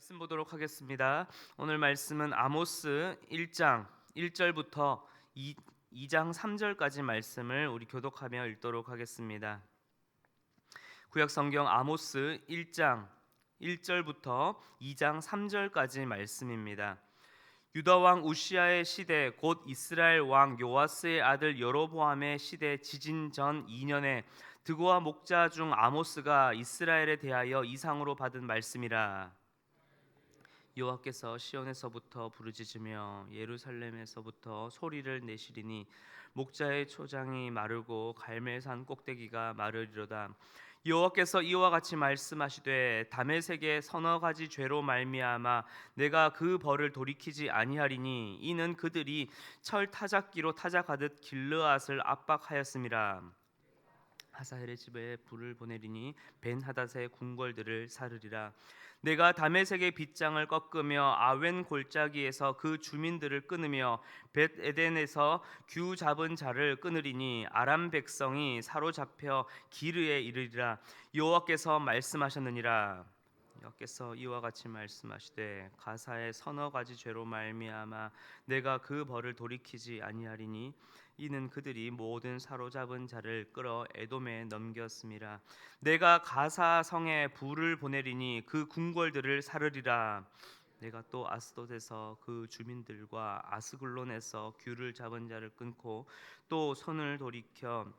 말씀 보도록 하겠습니다. 오늘 말씀은 아모스 1장 1절부터 2장 3절까지 말씀을 우리 교독하며 읽도록 하겠습니다. 구약 성경 아모스 1장 1절부터 2장 3절까지 말씀입니다. 유다 왕 우시아의 시대 곧 이스라엘 왕 요아스의 아들 여로보암의 시대 지진 전 2년에 드고와 목자 중 아모스가 이스라엘에 대하여 이상으로 받은 말씀이라. 여호와께서 시온에서부터 부르짖으며 예루살렘에서부터 소리를 내시리니 목자의 초장이 마르고 갈멜산 꼭대기가 마르리로다. 여호와께서 이와 같이 말씀하시되 다메섹의 서너 가지 죄로 말미암아 내가 그 벌을 돌이키지 아니하리니 이는 그들이 철 타작기로 타작하듯 길르앗을 압박하였음이라. 하사엘의 집에 불을 보내리니 벤하닷의 궁궐들을 사르리라. 내가 다메섹의 빗장을 꺾으며 아웬 골짜기에서 그 주민들을 끊으며 벳에덴에서 규 잡은 자를 끊으리니 아람 백성이 사로잡혀 기르에 이르리라. 여호와께서 말씀하셨느니라. 여호와께서 이와 같이 말씀하시되 가사의 서너 가지 죄로 말미암아 내가 그 벌을 돌이키지 아니하리니 이는 그들이 모든 사로잡은 자를 끌어 에돔에 넘겼음이라. 내가 가사 성에 불을 보내리니 그 궁궐들을 사르리라. 내가 또 아스돗에서 그 주민들과 아스글론에서 규를 잡은 자를 끊고 또 손을 돌이켜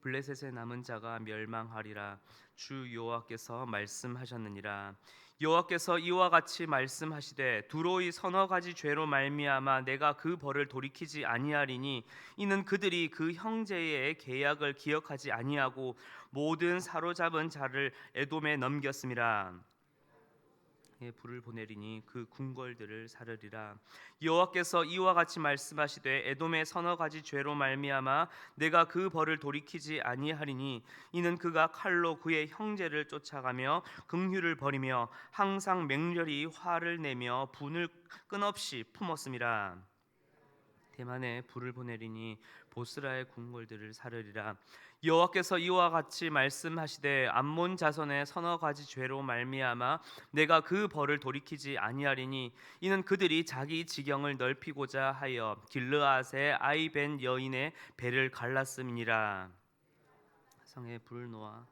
블레셋의 남은 자가 멸망하리라. 주 여호와께서 말씀하셨느니라. 여호와께서 이와 같이 말씀하시되 두로이 서너 가지 죄로 말미암아 내가 그 벌을 돌이키지 아니하리니 이는 그들이 그 형제의 계약을 기억하지 아니하고 모든 사로잡은 자를 에돔에 넘겼음이라. 불을 보내리니 그 궁궐들을 사르리라. 여호와께서 이와 같이 말씀하시되 에돔의 서너 가지 죄로 말미암아 내가 그 벌을 돌이키지 아니하리니 이는 그가 칼로 그의 형제를 쫓아가며 긍휼을 버리며 항상 맹렬히 화를 내며 분을 끊없이 품었음이라. 대만에 불을 보내리니 보스라의 궁궐들을 사르리라. 여호와께서 이와 같이 말씀하시되 암몬 자손의 서너 가지 죄로 말미암아 내가 그 벌을 돌이키지 아니하리니 이는 그들이 자기 지경을 넓히고자 하여 길르앗의 아이벤 여인의 배를 갈랐음이니라. 성에 불을 놓아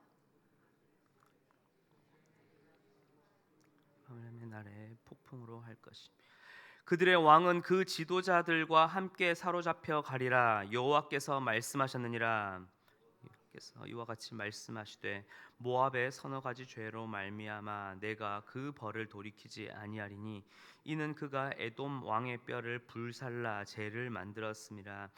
밤의 날에 폭풍으로 할 것이며 그들의 왕은 그 지도자들과 함께 사로잡혀 가리라. 여호와께서 말씀하셨느니라. 여호와께서 이와 같이 말씀하시되 모압의 서너 가지 죄로 말미암아 내가 그 벌을 돌이키지 아니하리니 이는 그가 에돔 왕의 뼈를 불살라 재를 만들었습니다.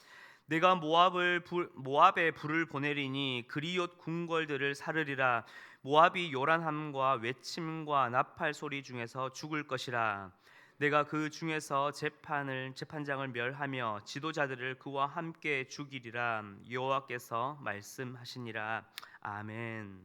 내가 모압에 불을 보내리니 그리옷 궁궐들을 사르리라. 모압이 요란함과 외침과 나팔 소리 중에서 죽을 것이라. 내가 그 중에서 재판장을 멸하며 지도자들을 그와 함께 죽이리라. 여호와께서 말씀하시니라. 아멘.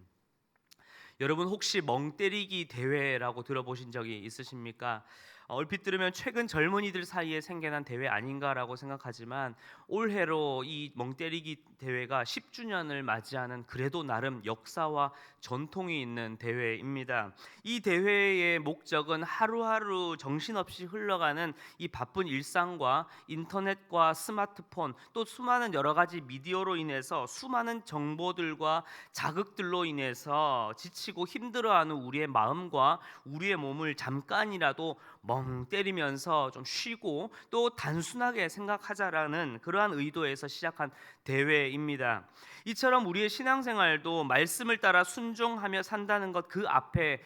여러분 혹시 멍 때리기 대회라고 들어보신 적이 있으십니까? 얼핏 들으면 최근 젊은이들 사이에 생겨난 대회 아닌가라고 생각하지만 올해로 이 멍때리기 대회가 10주년을 맞이하는 그래도 나름 역사와 전통이 있는 대회입니다. 이 대회의 목적은 하루하루 정신없이 흘러가는 이 바쁜 일상과 인터넷과 스마트폰 또 수많은 여러 가지 미디어로 인해서 수많은 정보들과 자극들로 인해서 지치고 힘들어하는 우리의 마음과 우리의 몸을 잠깐이라도 멍 때리면서 좀 쉬고 또 단순하게 생각하자라는 그러한 의도에서 시작한 대회입니다. 이처럼 우리의 신앙생활도 말씀을 따라 순종하며 산다는 것 그 앞에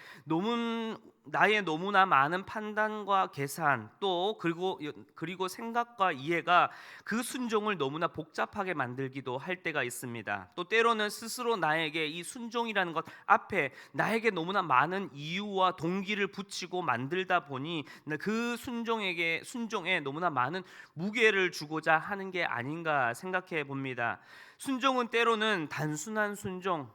나의 너무나 많은 판단과 계산 또 그리고 생각과 이해가 그 순종을 너무나 복잡하게 만들기도 할 때가 있습니다. 또 때로는 스스로 나에게 이 순종이라는 것 앞에 나에게 너무나 많은 이유와 동기를 붙이고 만들다 보니 그 순종에 너무나 많은 무게를 주고자 하는 게 아닌가 생각해 봅니다. 순종은 때로는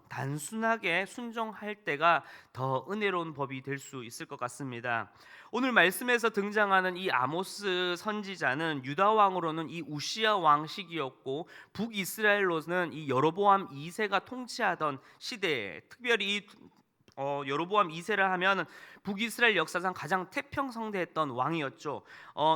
단순하게 순종할 때가 더 은혜로운 법이 될 수 있을 것 같습니다. 오늘 말씀에서 등장하는 이 아모스 선지자는 유다 왕으로는 이 우시아 왕 시기였고 북이스라엘로는 이 여로보암 2세가 통치하던 시대에 특별히 여로보암 2세를 하면 북이스라엘 역사상 가장 태평성대했던 왕이었죠.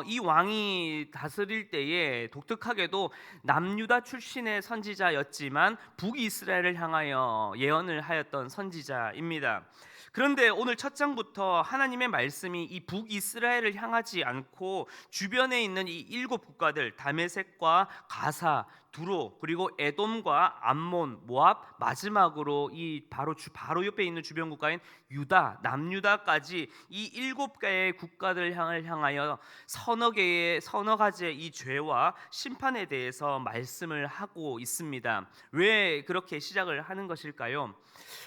이 왕이 다스릴 때에 독특하게도 남유다 출신의 선지자였지만 북이스라엘을 향하여 예언을 하였던 선지자입니다. 그런데 오늘 첫 장부터 하나님의 말씀이 이 북이스라엘을 향하지 않고 주변에 있는 이 7 국가들 다메섹과 가사, 두로, 그리고 에돔과 암몬, 모압, 마지막으로 이 바로 옆에 있는 주변 국가인 유다, 남유다까지 이 7개의 국가들을 향하여 서너 가지의 이 죄와 심판에 대해서 말씀을 하고 있습니다. 왜 그렇게 시작을 하는 것일까요?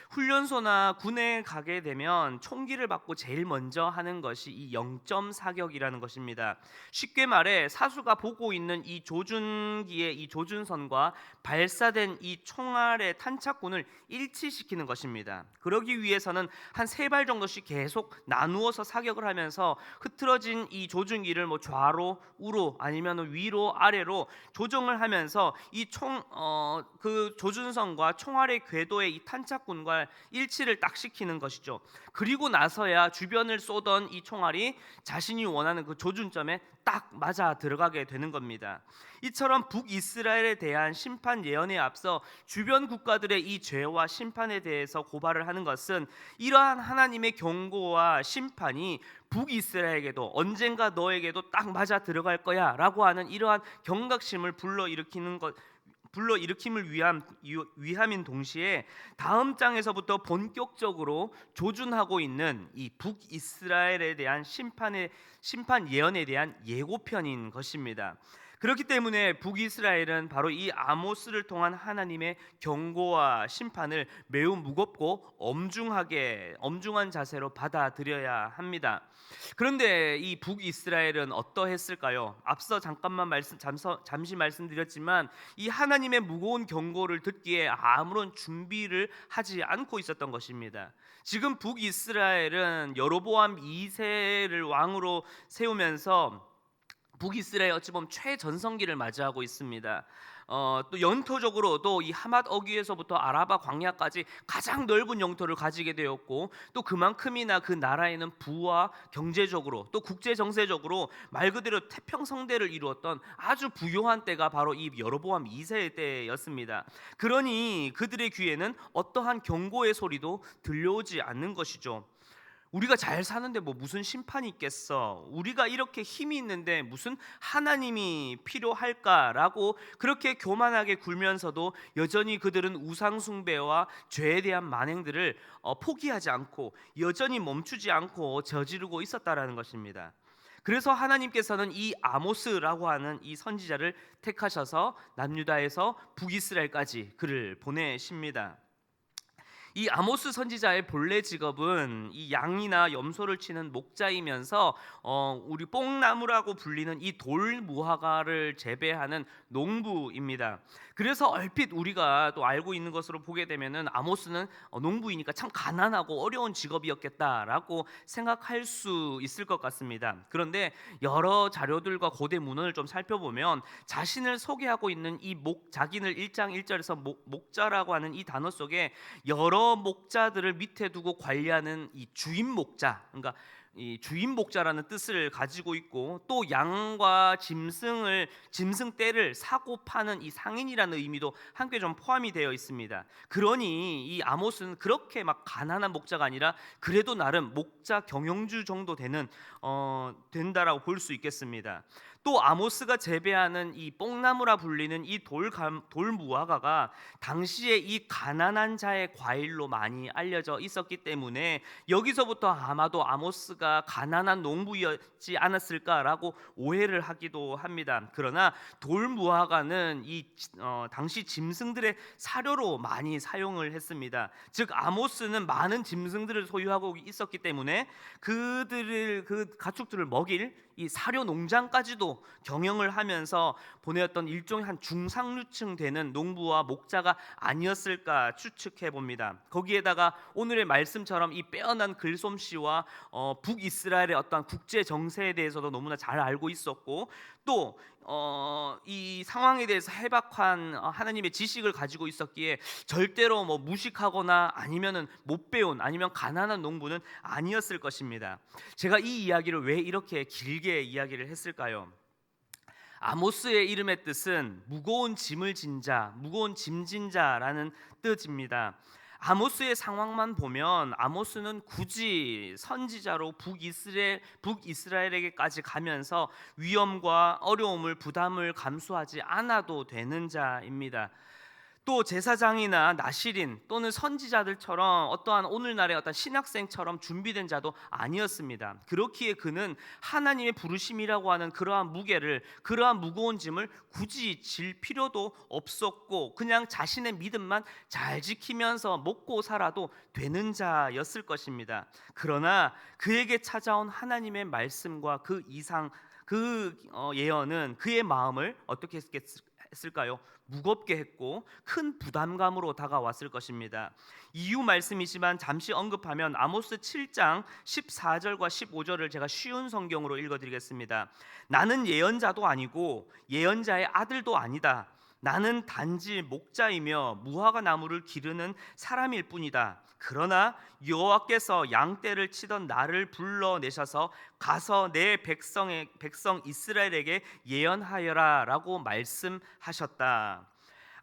훈련소나 군에 가게 되면 총기를 받고 제일 먼저 하는 것이 이 0점 사격이라는 것입니다. 쉽게 말해 사수가 보고 있는 이 조준기의 이 조준선과 발사된 이 총알의 탄착군을 일치시키는 것입니다. 그러기 위해서는 한 3발 정도씩 계속 나누어서 사격을 하면서 흐트러진 이 조준기를 좌로, 우로 아니면 위로, 아래로 조정을 하면서 이 그 조준선과 총알의 궤도의 이 탄착군과 일치를 딱 시키는 것이죠. 그리고 나서야 주변을 쏘던 이 총알이 자신이 원하는 그 조준점에 딱 맞아 들어가게 되는 겁니다. 이처럼 북이스라엘에 대한 심판 예언에 앞서 주변 국가들의 이 죄와 심판에 대해서 고발을 하는 것은 이러한 하나님의 경고와 심판이 북이스라엘에게도 언젠가 너에게도 딱 맞아 들어갈 거야 라고 하는 이러한 경각심을 불러일으킴을 위함인 동시에 다음 장에서부터 본격적으로 조준하고 있는 이 북이스라엘에 대한 심판 예언에 대한 예고편인 것입니다. 그렇기 때문에 북이스라엘은 바로 이 아모스를 통한 하나님의 경고와 심판을 매우 무겁고 엄중한 자세로 받아들여야 합니다. 그런데 이 북이스라엘은 어떠했을까요? 앞서 잠시 말씀드렸지만 이 하나님의 무거운 경고를 듣기에 아무런 준비를 하지 않고 있었던 것입니다. 지금 북이스라엘은 여로보암 2세를 왕으로 세우면서 북이스라엘 어찌 보면 최전성기를 맞이하고 있습니다. 또 영토적으로 또 이 하맛 어귀에서부터 아라바 광야까지 가장 넓은 영토를 가지게 되었고 또 그만큼이나 그 나라에는 부와 경제적으로 또 국제 정세적으로 말 그대로 태평성대를 이루었던 아주 부요한 때가 바로 이 여로보암 2세의 때였습니다. 그러니 그들의 귀에는 어떠한 경고의 소리도 들려오지 않는 것이죠. 우리가 잘 사는데 무슨 심판이 있겠어? 우리가 이렇게 힘이 있는데 무슨 하나님이 필요할까라고 그렇게 교만하게 굴면서도 여전히 그들은 우상 숭배와 죄에 대한 만행들을 포기하지 않고 여전히 멈추지 않고 저지르고 있었다라는 것입니다. 그래서 하나님께서는 이 아모스라고 하는 이 선지자를 택하셔서 남유다에서 북이스라엘까지 그를 보내십니다. 이 아모스 선지자의 본래 직업은 이 양이나 염소를 치는 목자이면서 우리 뽕나무라고 불리는 이 돌무화과를 재배하는 농부입니다. 그래서 얼핏 우리가 또 알고 있는 것으로 보게 되면은 아모스는 농부이니까 참 가난하고 어려운 직업이었겠다라고 생각할 수 있을 것 같습니다. 그런데 여러 자료들과 고대 문헌을 좀 살펴보면 자신을 소개하고 있는 자기를 1장 1절에서 목자라고 하는 이 단어 속에 여러 목자들을 밑에 두고 관리하는 이 주인 목자, 그러니까 이 주인 목자라는 뜻을 가지고 있고 또 양과 짐승 떼를 사고 파는 이 상인이라는 의미도 함께 좀 포함이 되어 있습니다. 그러니 이 아모스는 그렇게 막 가난한 목자가 아니라 그래도 나름 목자 경영주 정도 된다라고 볼 수 있겠습니다. 또 아모스가 재배하는 이 뽕나무라 불리는 이 돌무화과가 당시에 이 가난한 자의 과일로 많이 알려져 있었기 때문에 여기서부터 아마도 아모스가 가난한 농부였지 않았을까라고 오해를 하기도 합니다. 그러나 돌무화과는 당시 짐승들의 사료로 많이 사용을 했습니다. 즉 아모스는 많은 짐승들을 소유하고 있었기 때문에 그 가축들을 먹일 이 사료 농장까지도 경영을 하면서 보내었던 일종의 한 중상류층 되는 농부와 목자가 아니었을까 추측해 봅니다. 거기에다가 오늘의 말씀처럼 이 빼어난 글솜씨와 북이스라엘의 어떤 국제 정세에 대해서도 너무나 잘 알고 있었고, 또 이 상황에 대해서 해박한 하나님의 지식을 가지고 있었기에 절대로 뭐 무식하거나 아니면은 못 배운 아니면 가난한 농부는 아니었을 것입니다. 제가 이 이야기를 왜 이렇게 길게 이야기를 했을까요? 아모스의 이름의 뜻은 무거운 짐을 진 자, 무거운 짐진 자라는 뜻입니다. 아모스의 상황만 보면 아모스는 굳이 선지자로 북이스라엘에게까지 가면서 위험과 어려움을 부담을 감수하지 않아도 되는 자입니다. 또 제사장이나 나시린 또는 선지자들처럼 어떠한 오늘날의 어떤 신학생처럼 준비된 자도 아니었습니다. 그렇기에 그는 하나님의 부르심이라고 하는 그러한 무게를, 그러한 무거운 짐을 굳이 질 필요도 없었고 그냥 자신의 믿음만 잘 지키면서 먹고 살아도 되는 자였을 것입니다. 그러나 그에게 찾아온 하나님의 말씀과 그 이상 예언은 그의 마음을 어떻게 했을까요? 무겁게 했고 큰 부담감으로 다가왔을 것입니다. 이유 말씀이지만 잠시 언급하면 아모스 7장 14절과 15절을 제가 쉬운 성경으로 읽어드리겠습니다. 나는 예언자도 아니고 예언자의 아들도 아니다. 나는 단지 목자이며 무화과 나무를 기르는 사람일 뿐이다. 그러나 여호와께서 양떼를 치던 나를 불러내셔서 가서 내 백성 이스라엘에게 예언하여라라고 말씀하셨다.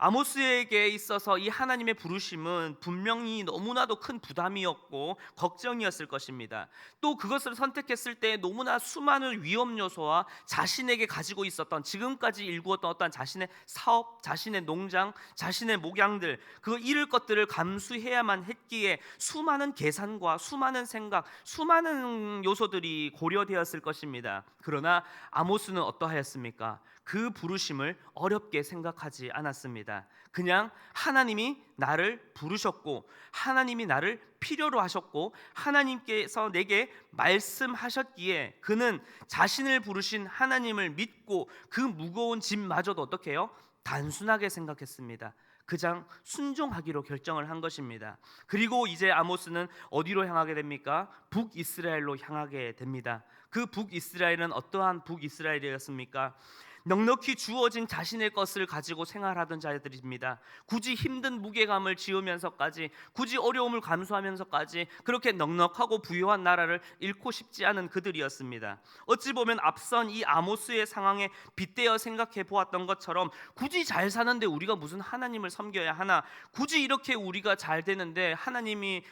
아모스에게 있어서 이 하나님의 부르심은 분명히 너무나도 큰 부담이었고 걱정이었을 것입니다. 또 그것을 선택했을 때 너무나 수많은 위험 요소와 자신에게 가지고 있었던 지금까지 일구었던 어떤 자신의 사업, 자신의 농장, 자신의 목양들, 그 잃을 것들을 감수해야만 했기에 수많은 계산과 수많은 생각, 수많은 요소들이 고려되었을 것입니다. 그러나 아모스는 어떠하였습니까? 그 부르심을 어렵게 생각하지 않았습니다. 그냥 하나님이 나를 부르셨고 하나님이 나를 필요로 하셨고 하나님께서 내게 말씀하셨기에 그는 자신을 부르신 하나님을 믿고 그 무거운 짐마저도 어떻게 해요? 단순하게 생각했습니다. 그냥 순종하기로 결정을 한 것입니다. 그리고 이제 아모스는 어디로 향하게 됩니까? 북이스라엘로 향하게 됩니다. 그 북이스라엘은 어떠한 북이스라엘이었습니까? 넉넉히 주어진 자신의 것을 가지고 생활하던 자들입니다. 굳이 힘든 무게감을 지으면서까지, 굳이 어려움을 감수하면서까지 그렇게 넉넉하고 부유한 나라를 잃고 싶지 않은 그들이었습니다. 어찌 보면 앞선 이 아모스의 상황에 빗대어 생각해 보았던 것처럼 굳이 잘 사는데 우리가 무슨 하나님을 섬겨야 하나, 굳이 이렇게 우리가 잘 되는데 하나님의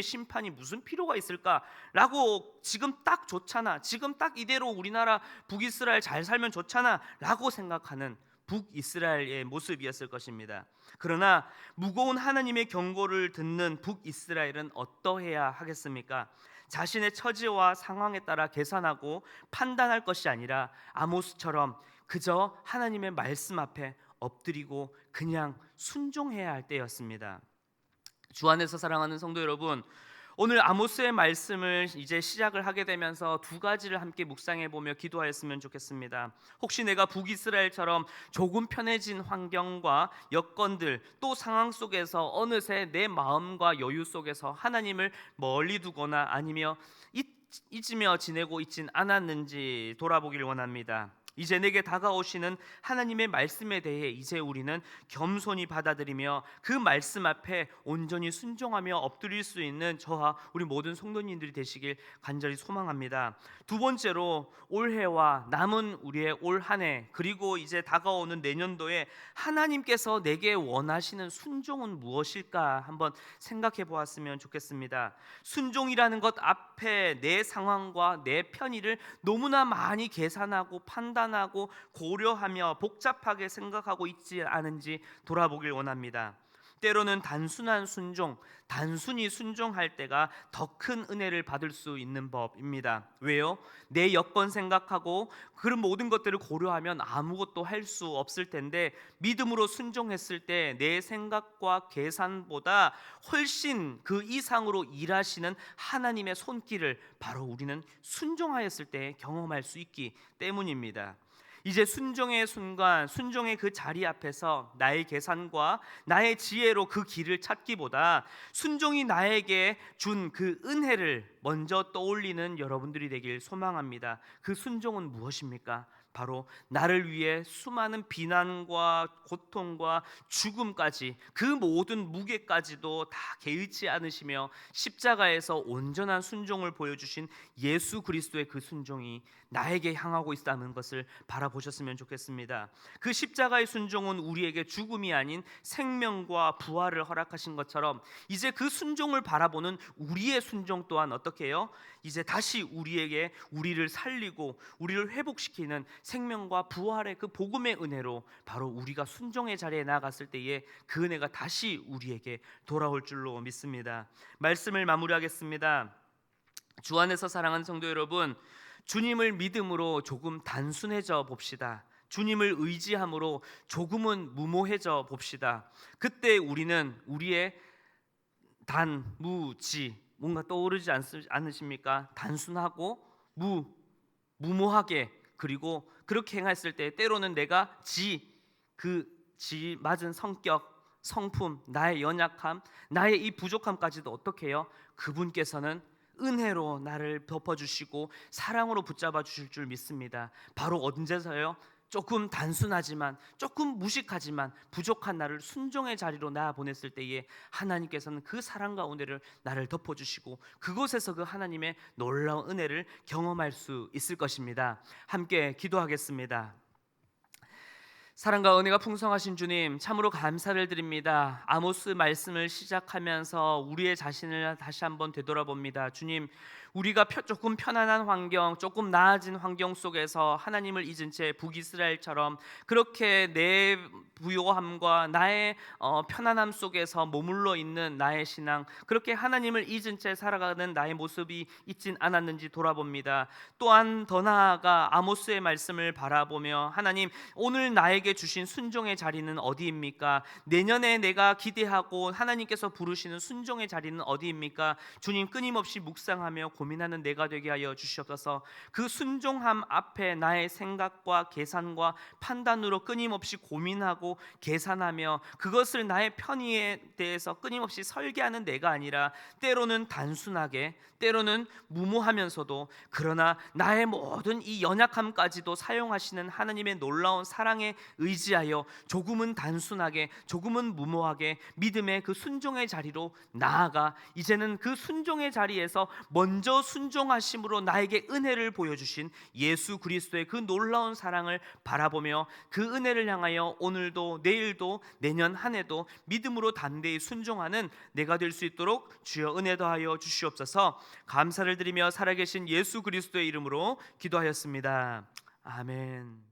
심판이 무슨 필요가 있을까라고, 지금 딱 좋잖아, 지금 딱 이대로 우리나라 북이스라엘 잘 살면 좋잖아 라고 생각하는 북이스라엘의 모습이었을 것입니다. 그러나 무거운 하나님의 경고를 듣는 북이스라엘은 어떠해야 하겠습니까? 자신의 처지와 상황에 따라 계산하고 판단할 것이 아니라 아모스처럼 그저 하나님의 말씀 앞에 엎드리고 그냥 순종해야 할 때였습니다. 주 안에서 사랑하는 성도 여러분, 오늘 아모스의 말씀을 이제 시작을 하게 되면서 두 가지를 함께 묵상해 보며 기도하였으면 좋겠습니다. 혹시 내가 북이스라엘처럼 조금 편해진 환경과 여건들 또 상황 속에서 어느새 내 마음과 여유 속에서 하나님을 멀리 두거나 아니며 잊으며 지내고 있진 않았는지 돌아보길 원합니다. 이제 내게 다가오시는 하나님의 말씀에 대해 이제 우리는 겸손히 받아들이며 그 말씀 앞에 온전히 순종하며 엎드릴 수 있는 저와 우리 모든 성도님들이 되시길 간절히 소망합니다. 두 번째로, 올해와 남은 우리의 올 한 해 그리고 이제 다가오는 내년도에 하나님께서 내게 원하시는 순종은 무엇일까 한번 생각해 보았으면 좋겠습니다. 순종이라는 것 앞에 내 상황과 내 편의를 너무나 많이 계산하고 판단하고 고려하며 복잡하게 생각하고 있지 않은지 돌아보길 원합니다. 때로는 단순한 순종, 단순히 순종할 때가 더 큰 은혜를 받을 수 있는 법입니다. 왜요? 내 여건 생각하고 그런 모든 것들을 고려하면 아무것도 할 수 없을 텐데, 믿음으로 순종했을 때 내 생각과 계산보다 훨씬 그 이상으로 일하시는 하나님의 손길을 바로 우리는 순종하였을 때 경험할 수 있기 때문입니다. 이제 순종의 순간, 순종의 그 자리 앞에서 나의 계산과 나의 지혜로 그 길을 찾기보다 순종이 나에게 준 그 은혜를 먼저 떠올리는 여러분들이 되길 소망합니다. 그 순종은 무엇입니까? 바로 나를 위해 수많은 비난과 고통과 죽음까지, 그 모든 무게까지도 다 개의치 않으시며 십자가에서 온전한 순종을 보여주신 예수 그리스도의 그 순종이 나에게 향하고 있다는 것을 바라보셨으면 좋겠습니다. 그 십자가의 순종은 우리에게 죽음이 아닌 생명과 부활을 허락하신 것처럼, 이제 그 순종을 바라보는 우리의 순종 또한 어떻게 해요? 이제 다시 우리에게 우리를 살리고 우리를 회복시키는 생명과 부활의 그 복음의 은혜로 바로 우리가 순종의 자리에 나아갔을 때에 그 은혜가 다시 우리에게 돌아올 줄로 믿습니다. 말씀을 마무리하겠습니다. 주 안에서 사랑하는 성도 여러분, 주님을 믿음으로 조금 단순해져 봅시다. 주님을 의지함으로 조금은 무모해져 봅시다. 그때 우리는 우리의 단무지, 뭔가 떠오르지 않으십니까? 단순하고 무모하게, 그리고 그렇게 행했을 때 때로는 내가 지 맞은 성격, 성품, 나의 연약함, 나의 이 부족함까지도 어떻게 해요? 그분께서는 은혜로 나를 덮어주시고 사랑으로 붙잡아 주실 줄 믿습니다. 바로 언제서요? 조금 단순하지만, 조금 무식하지만 부족한 나를 순종의 자리로 나아 보냈을 때에 하나님께서는 그 사랑과 은혜를 나를 덮어주시고 그곳에서 그 하나님의 놀라운 은혜를 경험할 수 있을 것입니다. 함께 기도하겠습니다. 사랑과 은혜가 풍성하신 주님, 참으로 감사를 드립니다. 아모스 말씀을 시작하면서 우리의 자신을 다시 한번 되돌아봅니다. 주님, 우리가 조금 편안한 환경, 조금 나아진 환경 속에서 하나님을 잊은 채 북이스라엘처럼 그렇게 내 부요함과 나의 편안함 속에서 머물러 있는 나의 신앙, 그렇게 하나님을 잊은 채 살아가는 나의 모습이 있진 않았는지 돌아봅니다. 또한 더 나아가 아모스의 말씀을 바라보며, 하나님, 오늘 나에게 주신 순종의 자리는 어디입니까? 내년에 내가 기대하고 하나님께서 부르시는 순종의 자리는 어디입니까? 주님, 끊임없이 묵상하며 고민하는 내가 되게 하여 주시옵소서. 그 순종함 앞에 나의 생각과 계산과 판단으로 끊임없이 고민하고 계산하며 그것을 나의 편의에 대해서 끊임없이 설계하는 내가 아니라, 때로는 단순하게, 때로는 무모하면서도, 그러나 나의 모든 이 연약함까지도 사용하시는 하나님의 놀라운 사랑에 의지하여 조금은 단순하게, 조금은 무모하게 믿음의 그 순종의 자리로 나아가, 이제는 그 순종의 자리에서 먼저 순종하심으로 나에게 은혜를 보여주신 예수 그리스도의 그 놀라운 사랑을 바라보며 그 은혜를 향하여 오늘도 내일도 내년 한 해도 믿음으로 담대히 순종하는 내가 될 수 있도록 주여 은혜 더하여 주시옵소서. 감사를 드리며 살아계신 예수 그리스도의 이름으로 기도하였습니다. 아멘.